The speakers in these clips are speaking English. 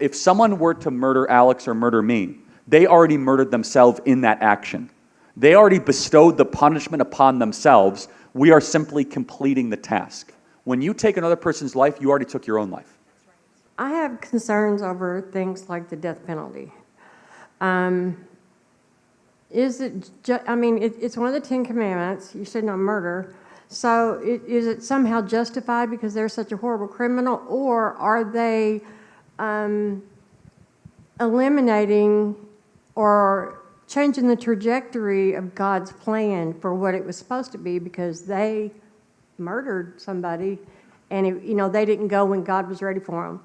if someone were to murder Alex or murder me, they already murdered themselves in that action. They already bestowed the punishment upon themselves. We are simply completing the task. When you take another person's life, you already took your own life. I have concerns over things like the death penalty. Is it? It's one of the 10 Commandments. You should not murder. So, is it somehow justified because they're such a horrible criminal, or are they eliminating or changing the trajectory of God's plan for what it was supposed to be because they murdered somebody, and they didn't go when God was ready for them?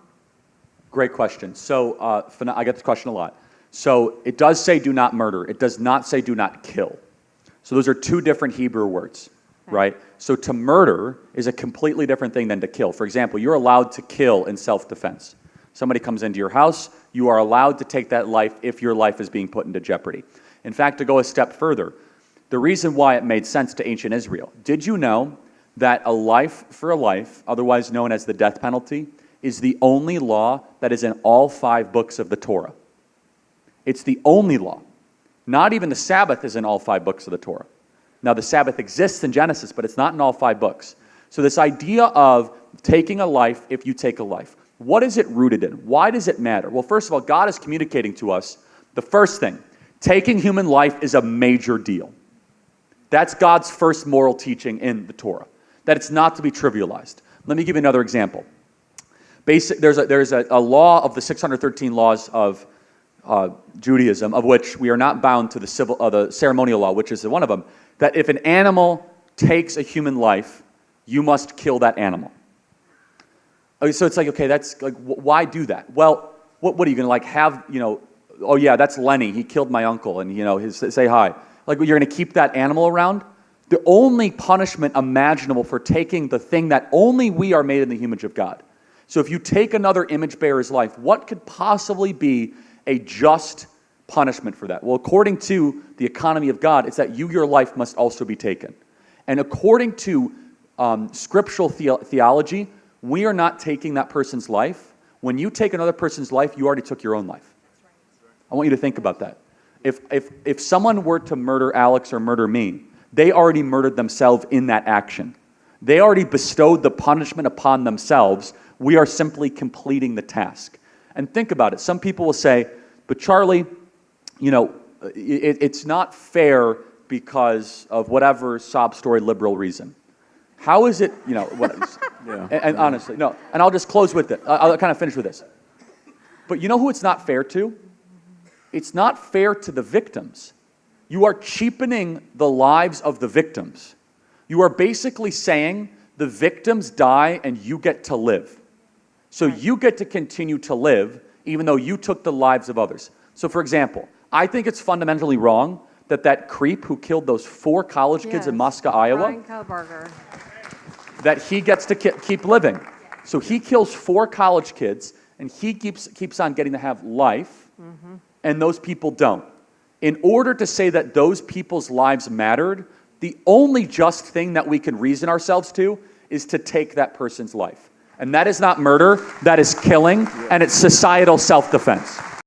Great question. So I get this question a lot. So it does say do not murder. It does not say do not kill. So those are two different Hebrew words, right? So to murder is a completely different thing than to kill. For example, you're allowed to kill in self-defense. Somebody comes into your house, you are allowed to take that life if your life is being put into jeopardy. In fact, to go a step further, the reason why it made sense to ancient Israel, did you know that a life for a life, otherwise known as the death penalty, is the only law that is in all 5 books of the Torah? It's the only law. Not even the Sabbath is in all 5 books of the Torah. Now, the Sabbath exists in Genesis, but it's not in all 5 books. So this idea of taking a life if you take a life, what is it rooted in? Why does it matter? Well, first of all, God is communicating to us the first thing. Taking human life is a major deal. That's God's first moral teaching in the Torah, that it's not to be trivialized. Let me give you another example. There's a law of the 613 laws of Judaism, of which we are not bound to the ceremonial law, which is one of them, that if an animal takes a human life, you must kill that animal. Okay, so it's like, okay, that's like, why do that? Well, what are you going to have, oh yeah, that's Lenny, he killed my uncle, and say hi. Like, you're going to keep that animal around? The only punishment imaginable for taking the thing that only we are made in the image of God. So if you take another image bearer's life, what could possibly be a just punishment for that? Well, according to the economy of God, it's that your life must also be taken. And according to scriptural theology, we are not taking that person's life. When you take another person's life, you already took your own life. I want you to think about that. If someone were to murder Alex or murder me, they already murdered themselves in that action. They already bestowed the punishment upon themselves. We are simply completing the task. And think about it. Some people will say, but Charlie, it's not fair because of whatever sob story liberal reason. How is it, and honestly, no, and I'll just close with it. I'll kind of finish with this. But you know who it's not fair to? It's not fair to the victims. You are cheapening the lives of the victims. You are basically saying the victims die and you get to live. So you get to continue to live even though you took the lives of others. So for example, I think it's fundamentally wrong that creep who killed those 4 college kids in Moscow, Iowa, that he gets to keep living. So he kills 4 college kids and he keeps on getting to have life, and those people don't. In order to say that those people's lives mattered, the only just thing that we can reason ourselves to is to take that person's life. And that is not murder, that is killing, and it's societal self-defense.